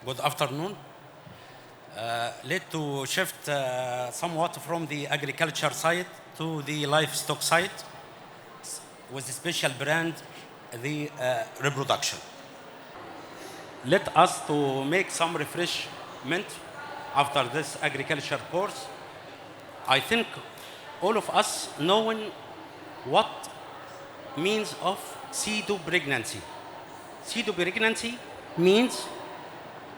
Good afternoon. Let to shift somewhat from the agriculture side to the livestock side with a special brand, the reproduction. Let us to make some refreshment after this agriculture course. I think all of us knowing what means of pseudo-pregnancy. Pseudo-pregnancy means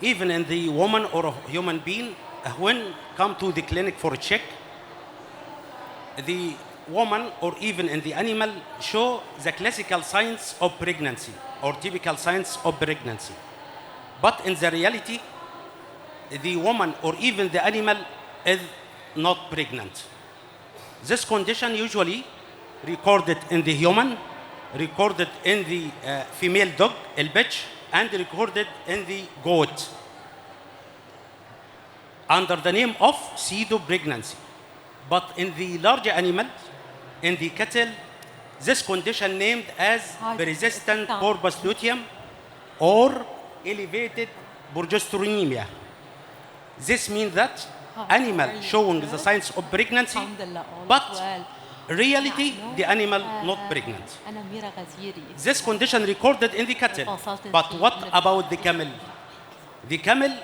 even in the woman or a human being, when come to the clinic for a check, the woman or even in the animal show the classical signs of pregnancy or typical signs of pregnancy. But in the reality, the woman or even the animal is not pregnant. This condition usually recorded in the human, recorded in the female dog, البتش, and recorded in the goat under the name of pseudo-pregnancy. But in the larger animals, in the cattle, this condition named as persistent corpus luteum or elevated progesteronemia. This means that animal showing the signs of pregnancy, but reality, the animal not pregnant. This condition recorded in the cattle. But what about the camel? The camel,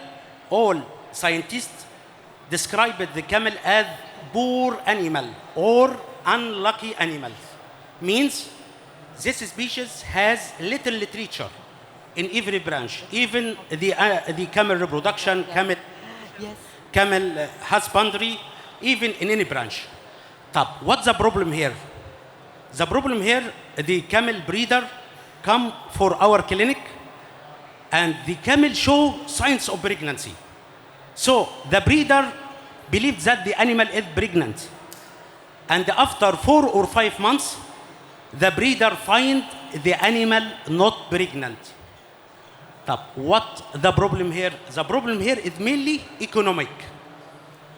all scientists describe the camel as poor animal or unlucky animal. Means this species has little literature in every branch. Even the camel reproduction, camel husbandry, even in any branch. What's the problem here? The problem here, the camel breeder come for our clinic and the camel show signs of pregnancy. So the breeder believes that the animal is pregnant. And after 4 or 5 months, the breeder find the animal not pregnant. What the problem here? The problem here is mainly economic.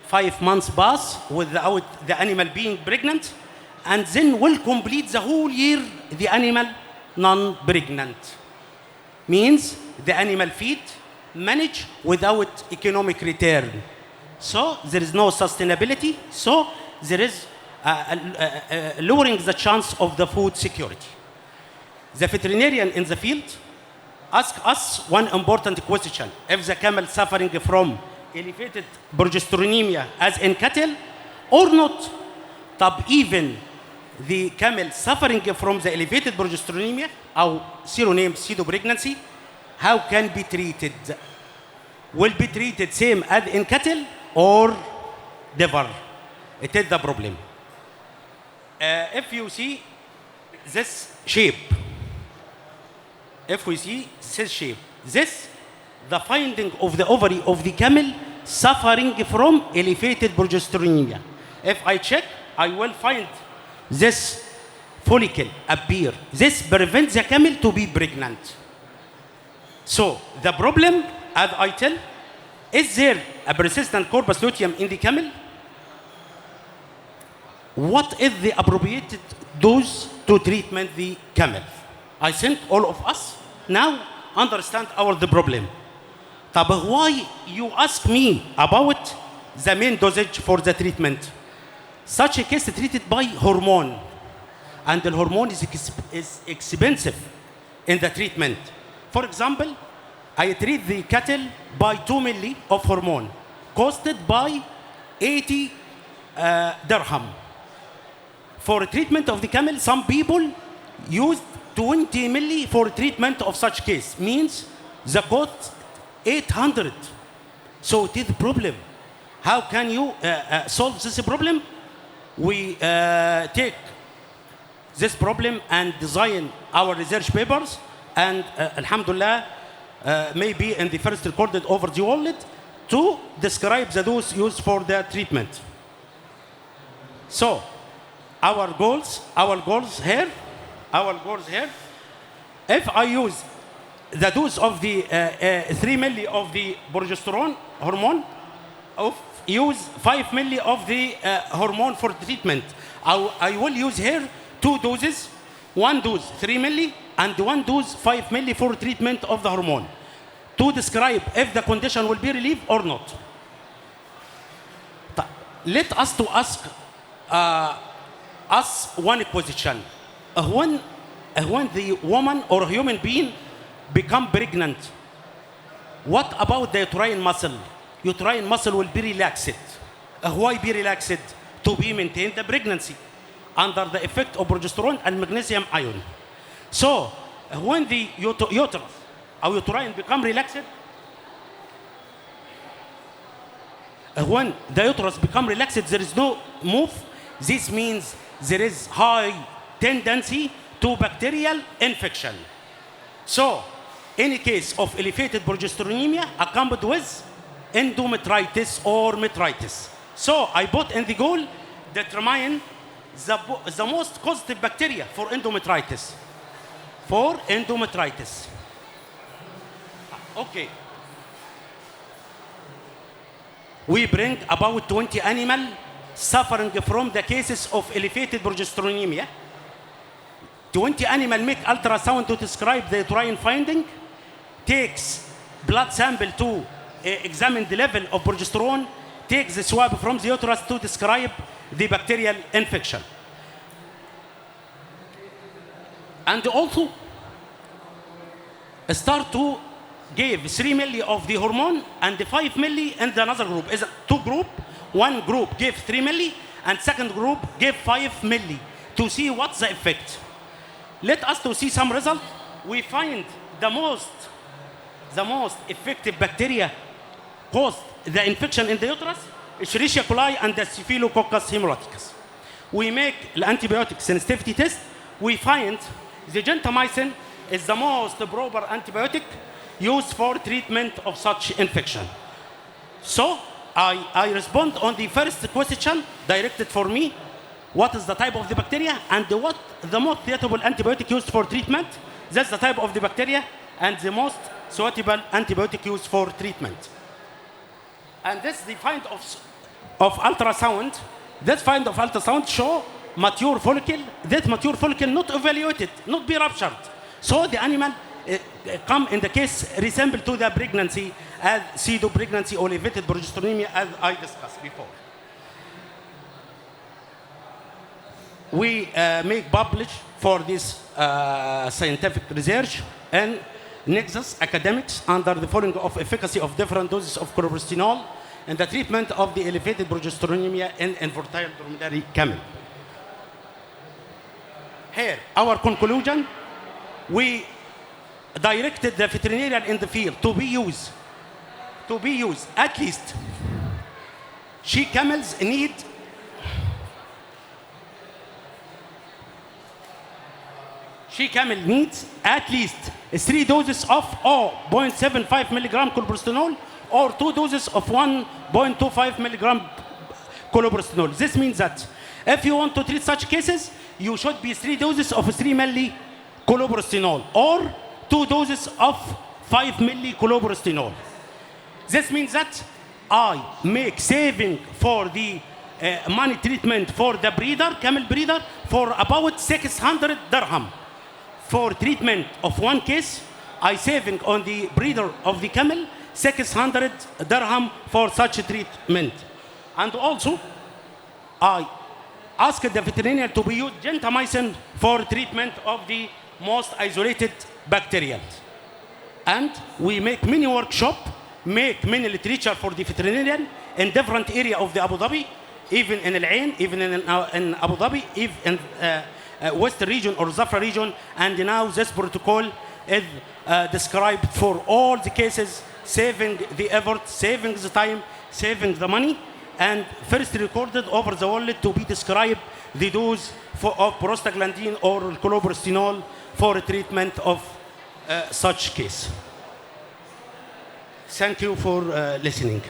5 months pass without the animal being pregnant, and then will complete the whole year the animal non-pregnant. Means the animal feed manage without economic return. So there is no sustainability, so there is lowering the chance of the food security. The veterinarian in the field ask us one important question. If the camel suffering from elevated progesteronemia as in cattle or not? Even the camel suffering from the elevated progesteronemia or pseudonym pseudo-pregnancy, how can be treated? Will be treated same as in cattle or never? It is the problem. If you see this shape, if we see this shape, this the finding of the ovary of the camel suffering from elevated progesteronemia. If I check, I will find this follicle appear. This prevents the camel to be pregnant. So the problem, as I tell, is there a persistent corpus luteum in the camel? What is the appropriate dose to treatment the camel? I think all of us now understand the problem. Why you ask me about the main dosage for the treatment? Such a case treated by hormone, and the hormone is expensive in the treatment. For example, I treat the cattle by 2 milli of hormone, costed by 80 dirham. For treatment of the camel, some people use 20 milli for treatment of such case. Means the cost 800. So it is a problem. How can you solve this problem? We take this problem and design our research papers, and alhamdulillah, maybe in the first recorded over the world to describe the dose used for the treatment. So our goals here, if I use the dose of the 3 milli of the progesterone hormone, use 5 milli of the hormone for treatment. I will use here 2 doses, 1 dose 3 milli and 1 dose 5 milli for treatment of the hormone. to describe if the condition will be relieved or not. Let us to ask us one question. When the woman or human being become pregnant, what about the uterine muscle? Uterine muscle will be relaxed. Why be relaxed? To be maintain the pregnancy under the effect of progesterone and magnesium ion. So when the uterus or uterine become relaxed, when the uterus become relaxed, there is no move. This means there is high tendency to bacterial infection. So, any case of elevated progesteronemia accompanied with endometritis or metritis. So, I put in the goal determine the most causative bacteria for endometritis. Okay. We bring about 20 animals suffering from the cases of elevated progesteronemia. 20 animals make ultrasound to describe the uterine finding, takes blood sample to examine the level of progesterone, takes the swab from the uterus to describe the bacterial infection. And also start to give 3 milli of the hormone and 5 milli in the another group. Is two group. One group gave 3 milli and second group gave 5 milli to see what's the effect. Let us to see some result. We find the most effective bacteria caused the infection in the uterus, Escherichia coli and the Staphylococcus hemolyticus. We make the antibiotic sensitivity test. We find the gentamicin is the most proper antibiotic used for treatment of such infection. So I respond on the first question directed for me. What is the type of the bacteria and what the most suitable antibiotic used for treatment? That's the type of the bacteria and the most suitable antibiotic used for treatment. And this the find of ultrasound. This find of ultrasound show mature follicle. That mature follicle not evaluated, not be ruptured. So the animal come in the case resemble to the pregnancy as pseudo-pregnancy or elevated progesteronemia as I discussed before. We make publish for this scientific research and Nexus Academics under the following of efficacy of different doses of cloprostenol in the treatment of the elevated progesteronemia in infertile dromedary camel. Here, our conclusion, we directed the veterinarian in the field to be used at least she camels need she camel needs at least 3 doses of 0.75 milligram cloprostenol or 2 doses of 1.25 milligram cloprostenol. This means that if you want to treat such cases, you should be 3 doses of 3 milli cloprostenol or 2 doses of 5 milli cloprostenol. This means that I make saving for the money treatment for the breeder, camel breeder, for about 600 dirham. For treatment of one case, I saving on the breeder of the camel 600 dirham for such treatment. And also, I asked the veterinarian to be used gentamicin for treatment of the most isolated bacteria. And we make many workshops, make many literature for the veterinarian in different area of the Abu Dhabi, even in Al Ain, even in Abu Dhabi, even in West region or Zafra region. And now this protocol is described for all the cases, saving the effort, saving the time, saving the money, and first recorded over the world to be described the dose of prostaglandin or cloprostenol for treatment of such case. Thank you for listening.